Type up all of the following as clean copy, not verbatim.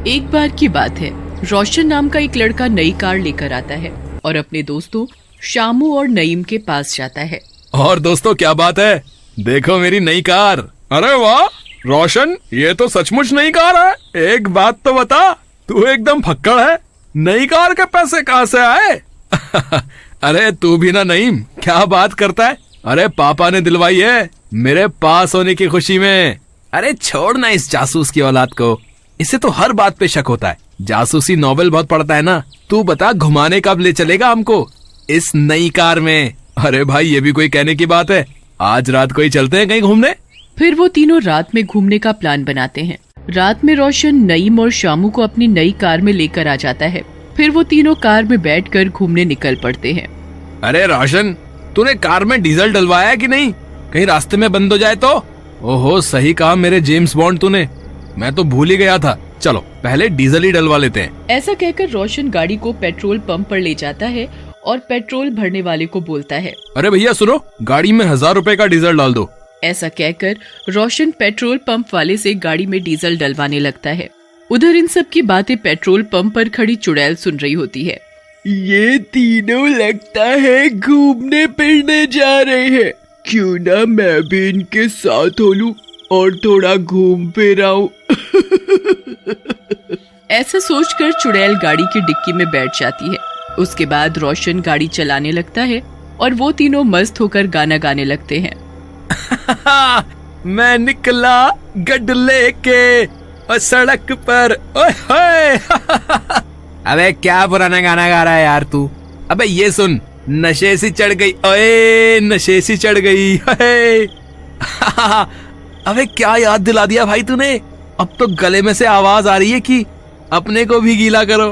एक बार की बात है, रोशन नाम का एक लड़का नई कार लेकर आता है और अपने दोस्तों शामू और नईम के पास जाता है। और दोस्तों क्या बात है, देखो मेरी नई कार। अरे वाह रोशन, ये तो सचमुच नई कार है। एक बात तो बता, तू एकदम फक्कड़ है, नई कार के पैसे कहाँ से आए? अरे तू भी ना नईम, क्या बात करता है? अरे पापा ने दिलवाई है मेरे पास होने की खुशी में। अरे छोड़ ना इस जासूस की औलाद को, इसे तो हर बात पे शक होता है। जासूसी नॉवेल बहुत पढ़ता है ना। तू बता घुमाने कब ले चलेगा हमको इस नई कार में? अरे भाई ये भी कोई कहने की बात है, आज रात को ही चलते हैं कहीं घूमने। फिर वो तीनों रात में घूमने का प्लान बनाते हैं। रात में रोशन नईम और शामू को अपनी नई कार में लेकर आ जाता है। फिर वो तीनों कार में बैठकर घूमने निकल पड़ते हैं। अरे रोशन, तूने कार में डीजल डलवाया है कि नहीं? कहीं रास्ते में बंद हो जाए तो? ओहो सही कहा मेरे जेम्स बॉन्ड तूने, मैं तो भूल ही गया था। चलो पहले डीजल ही डलवा लेते हैं। ऐसा कहकर रोशन गाड़ी को पेट्रोल पंप पर ले जाता है और पेट्रोल भरने वाले को बोलता है, अरे भैया सुनो, गाड़ी में 1000 रुपए का डीजल डाल दो। ऐसा कहकर रोशन पेट्रोल पंप वाले से गाड़ी में डीजल डलवाने लगता है। उधर इन सब की बातें पेट्रोल पंप पर खड़ी चुड़ैल सुन रही होती है। ये तीनों लगता है घूमने फिरने जा रहे हैं, क्यों ना मैं भी इनके साथ हो लूं और थोड़ा घूम फिर आऊं। ऐसा सोचकर चुड़ैल गाड़ी की डिक्की में बैठ जाती है। उसके बाद रोशन गाड़ी चलाने लगता है और वो तीनों मस्त होकर गाना गाने लगते हैं। मैं निकला गड्ढ लेके और सड़क पर, ओए होए। अबे क्या पुराना गाना गा रहा है यार तू? अबे ये सुन, नशे सी चढ़ गई, ओए नशे सी चढ़ गई। अबे क्या याद दिला दिया भाई तूने। अब तो गले में से आवाज आ रही है कि अपने को भी गीला करो।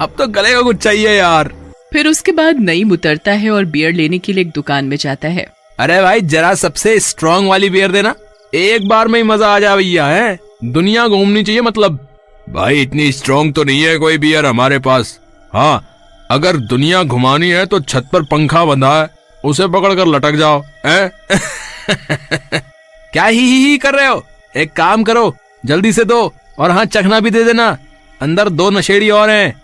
अब तो गले को कुछ चाहिए यार। फिर उसके बाद नईम उतरता है और बियर लेने के लिए एक दुकान में जाता है। अरे भाई जरा सबसे स्ट्रॉन्ग वाली बियर देना, एक बार में ही मजा आ जा भैया। है दुनिया घूमनी चाहिए मतलब। भाई इतनी स्ट्रॉन्ग तो नहीं है कोई बियर हमारे पास। हाँ अगर दुनिया घुमानी है तो छत पर पंखा बंधा है, उसे पकड़ कर लटक जाओ। क्या ही कर रहे हो? एक काम करो, जल्दी से दो, और हाँ चखना भी दे देना, अंदर 2 नशेड़ी और हैं।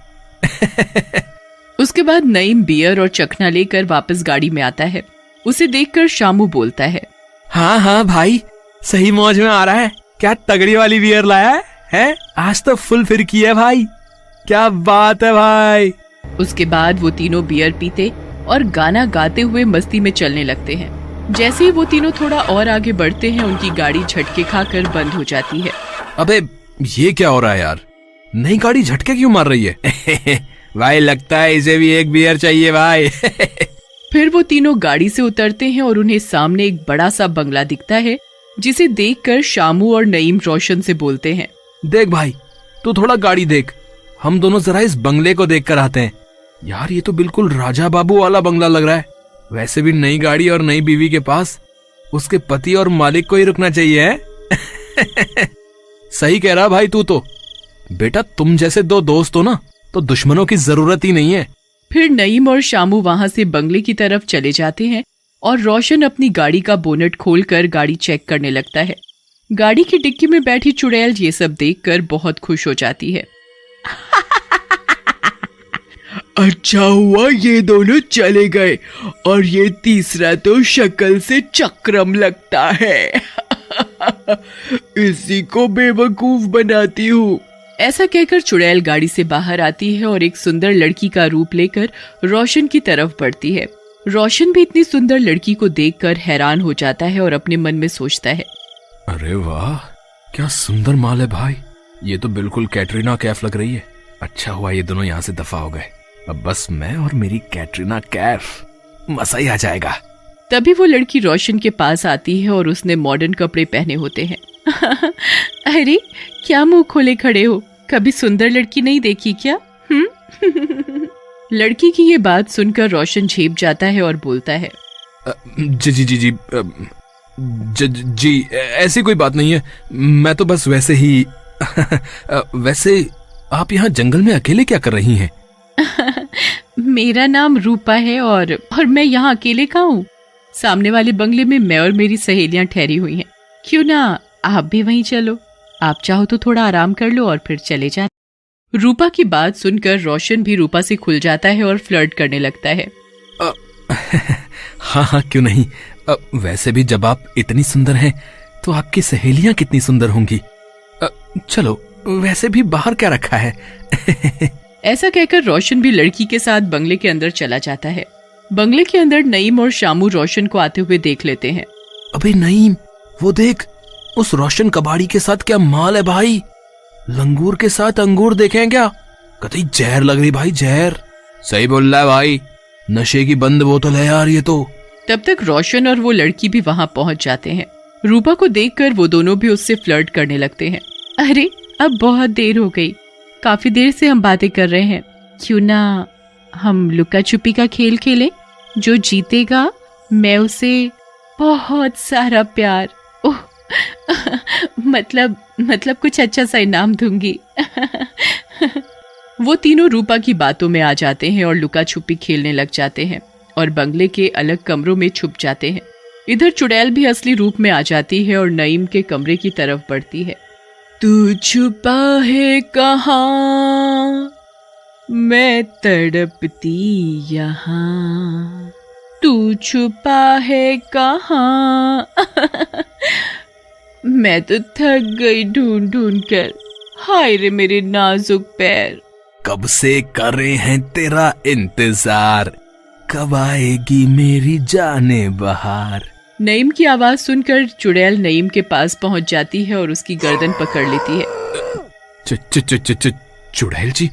उसके बाद नईम बियर और चखना लेकर वापस गाड़ी में आता है। उसे देखकर शामू बोलता है, हाँ हाँ भाई सही मौज में आ रहा है। क्या तगड़ी वाली बियर लाया है? आज तो फुल फिरकी है भाई, क्या बात है भाई। उसके बाद वो तीनों बियर पीते और गाना गाते हुए मस्ती में चलने लगते हैं। जैसे ही वो तीनों थोड़ा और आगे बढ़ते हैं, उनकी गाड़ी झटके खाकर बंद हो जाती है। अबे ये क्या हो रहा है यार, नई गाड़ी झटके क्यों मार रही है? भाई लगता है इसे भी एक बियर चाहिए भाई। फिर वो तीनों गाड़ी से उतरते हैं और उन्हें सामने एक बड़ा सा बंगला दिखता है, जिसे देखकर शामू और नईम रोशन से बोलते हैं, देख भाई तू थोड़ा गाड़ी देख, हम दोनों जरा इस बंगले को देख कर आते हैं। यार ये तो बिल्कुल राजा बाबू वाला बंगला लग रहा है। वैसे भी नई गाड़ी और नई बीवी के पास उसके पति और मालिक को ही रुकना चाहिए है। सही कह रहा भाई तू तो। बेटा तुम जैसे 2 दोस्त हो ना तो दुश्मनों की जरूरत ही नहीं है। फिर नईम और शामू वहां से बंगले की तरफ चले जाते हैं और रोशन अपनी गाड़ी का बोनट खोलकर गाड़ी चेक करने लगता है। गाड़ी की डिक्की में बैठी चुड़ैल ये सब देखकर बहुत खुश हो जाती है। अच्छा हुआ ये दोनों चले गए, और ये तीसरा तो शक्ल से चक्रम लगता है। इसी को बेवकूफ बनाती हूँ। ऐसा कहकर चुड़ैल गाड़ी से बाहर आती है और एक सुंदर लड़की का रूप लेकर रोशन की तरफ बढ़ती है। रोशन भी इतनी सुंदर लड़की को देखकर हैरान हो जाता है और अपने मन में सोचता है, अरे वाह क्या सुंदर माल है भाई, ये तो बिल्कुल कैटरीना कैफ लग रही है। अच्छा हुआ ये दोनों यहाँ से दफा हो गए, अब बस मैं और मेरी कैटरीना कैफ, मजा ही आ जाएगा। तभी वो लड़की रोशन के पास आती है और उसने मॉडर्न कपड़े पहने होते हैं। अरे क्या मुंह खोले खड़े हो, कभी सुंदर लड़की नहीं देखी क्या? लड़की की ये बात सुनकर रोशन झेप जाता है और बोलता है, जी ऐसी कोई बात नहीं है, मैं तो बस वैसे ही। वैसे आप यहाँ जंगल में अकेले क्या कर रही हैं? मेरा नाम रूपा है और मैं यहाँ अकेले कहाँ हूँ? सामने वाले बंगले में मैं और मेरी सहेलियां ठहरी हुई हैं। क्यों ना आप भी वहीं चलो? आप चाहो तो थोड़ा आराम कर लो और फिर चले जा। रूपा की बात सुनकर रोशन भी रूपा से खुल जाता है और फ्लर्ट करने लगता है। हाँ हाँ, क्यों नहीं। वैसे भी जब आप इतनी सुंदर हैं तो आपकी सहेलियां कितनी सुंदर होंगी। चलो, वैसे भी बाहर क्या रखा है। ऐसा कहकर रोशन भी लड़की के साथ बंगले के अंदर चला जाता है। बंगले के अंदर नईम और शामू रोशन को आते हुए देख लेते हैं। अबे नईम, वो देख, उस रोशन कबाड़ी के साथ क्या माल है भाई। लंगूर के साथ अंगूर देखे हैं क्या? कतई जहर लग रही भाई, जहर। सही बोल रहा है भाई, नशे की बंद बोतल है यार ये तो। तब तक रोशन और वो लड़की भी वहां पहुंच जाते हैं। रूपा को देखकर वो दोनों भी उससे फ्लर्ट करने लगते हैं। अरे अब बहुत देर हो गई, काफी देर से हम बातें कर रहे हैं, क्यों ना हम लुका छुपी का खेल खेलें? जो जीतेगा मैं उसे बहुत सारा प्यार, ओह मतलब कुछ अच्छा सा इनाम दूंगी। वो तीनों रूपा की बातों में आ जाते हैं और लुका छुपी खेलने लग जाते हैं और बंगले के अलग कमरों में छुप जाते हैं। इधर चुड़ैल भी असली रूप में आ जाती है और नईम के कमरे की तरफ बढ़ती है। तू छुपा है कहाँ, मैं तड़पती यहाँ, तू छुपा है कहाँ। मैं तो थक गई ढूंढ ढूंढ कर, हाय रे मेरे नाजुक पैर। कब से कर रहे हैं तेरा इंतजार, कब आएगी मेरी जाने बहार। नईम की आवाज सुनकर चुड़ैल नईम के पास पहुंच जाती है और उसकी गर्दन पकड़ लेती है। चुड़ैल जी,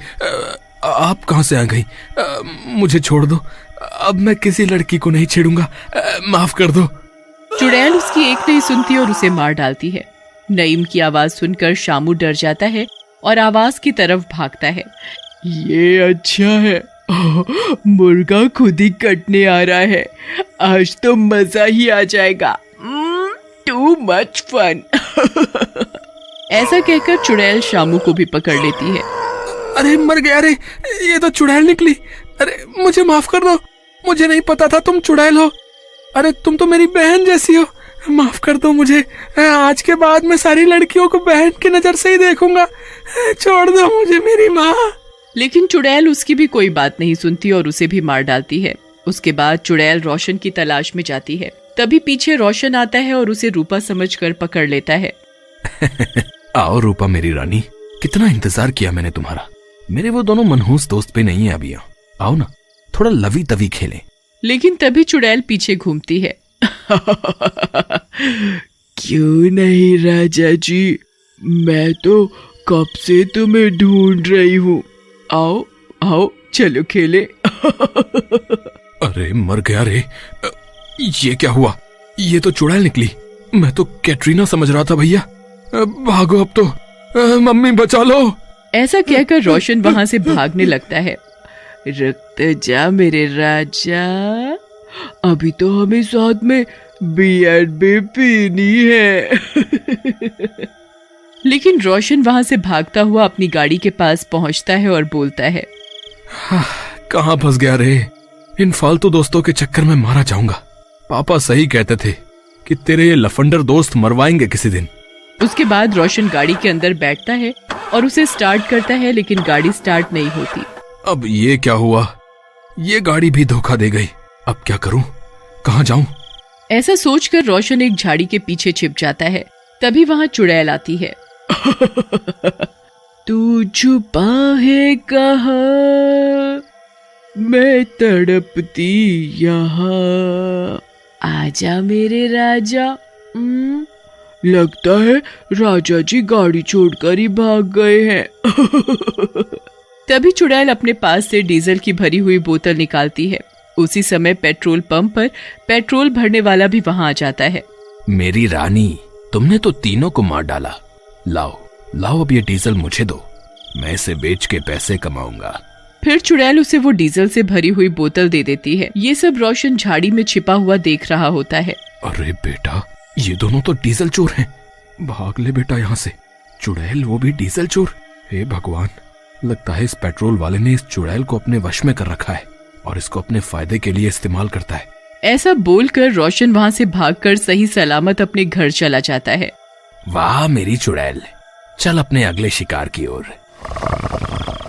आप कहां से आ गई? मुझे छोड़ दो, अब मैं किसी लड़की को नहीं छेड़ूंगा, माफ कर दो। चुड़ैल उसकी एक नहीं सुनती और उसे मार डालती है। नईम की आवाज सुनकर शामू डर जाता है और आवाज की तरफ भागता है। ये अच्छा है, मुर्गा खुद ही कटने आ रहा है, आज तो मजा ही आ जाएगा। Too much fun. ऐसा कहकर चुड़ैल शामू को भी पकड़ लेती है। अरे मर गया रे, ये तो चुड़ैल निकली। अरे मुझे माफ कर दो, मुझे नहीं पता था तुम चुड़ैल हो। अरे तुम तो मेरी बहन जैसी हो, माफ कर दो मुझे। आज के बाद मैं सारी लड़कियों को बहन की नजर से ही देखूंगा, छोड़ दो मुझे मेरी माँ। लेकिन चुड़ैल उसकी भी कोई बात नहीं सुनती और उसे भी मार डालती है। उसके बाद चुड़ैल रोशन की तलाश में जाती है। तभी पीछे रोशन आता है और उसे रूपा समझकर पकड़ लेता है। आओ रूपा मेरी रानी, कितना इंतजार किया मैंने तुम्हारा। मेरे वो दोनों मनहूस दोस्त पे नहीं है अभी, आओ ना थोड़ा लवी तवी खेलें। लेकिन तभी चुड़ैल पीछे घूमती है। क्यों नहीं राजा जी, मैं तो कब से तुम्हें ढूंढ रही हूँ, आओ आओ चलो खेले। अरे मर गया रे, ये क्या हुआ? ये तो चुड़ैल निकली, मैं तो कैटरीना समझ रहा था भैया। भागो अब तो, मम्मी बचा लो। ऐसा कहकर रोशन वहां से भागने लगता है। रुक जा मेरे राजा, अभी तो हमें साथ में बियर भी पीनी है। लेकिन रोशन वहां से भागता हुआ अपनी गाड़ी के पास पहुंचता है और बोलता है, कहाँ फंस गया रे, इन फालतू दोस्तों के चक्कर में मारा जाऊंगा। पापा सही कहते थे कि तेरे ये लफंडर दोस्त मरवाएंगे किसी दिन। उसके बाद रोशन गाड़ी के अंदर बैठता है और उसे स्टार्ट करता है, लेकिन गाड़ी स्टार्ट नहीं होती। अब ये क्या हुआ, ये गाड़ी भी धोखा दे गई। अब क्या करूं, कहाँ जाऊं? ऐसा सोचकर रोशन एक झाड़ी के पीछे छिप जाता है। तभी वहां चुड़ैल आती है। तू छुपा है कहाँ, मैं तड़पती यहाँ, आजा मेरे राजा। लगता है राजा जी गाड़ी छोड़कर ही भाग गए हैं। तभी चुड़ैल अपने पास से डीजल की भरी हुई बोतल निकालती है। उसी समय पेट्रोल पंप पर पेट्रोल भरने वाला भी वहां आ जाता है। मेरी रानी, तुमने तो तीनों को मार डाला। लाओ लाओ, अब ये डीजल मुझे दो, मैं इसे बेच के पैसे कमाऊंगा। फिर चुड़ैल उसे वो डीजल से भरी हुई बोतल दे देती है। ये सब रोशन झाड़ी में छिपा हुआ देख रहा होता है। अरे बेटा, ये दोनों तो डीजल चोर हैं। भाग ले बेटा यहाँ से। चुड़ैल वो भी डीजल चोर। हे भगवान, लगता है इस पेट्रोल वाले ने इस चुड़ैल को अपने वश में कर रखा है और इसको अपने फायदे के लिए इस्तेमाल करता है। ऐसा बोलकर रोशन वहां से भागकर सही सलामत अपने घर चला जाता है। वाह मेरी चुड़ैल, चल अपने अगले शिकार की ओर।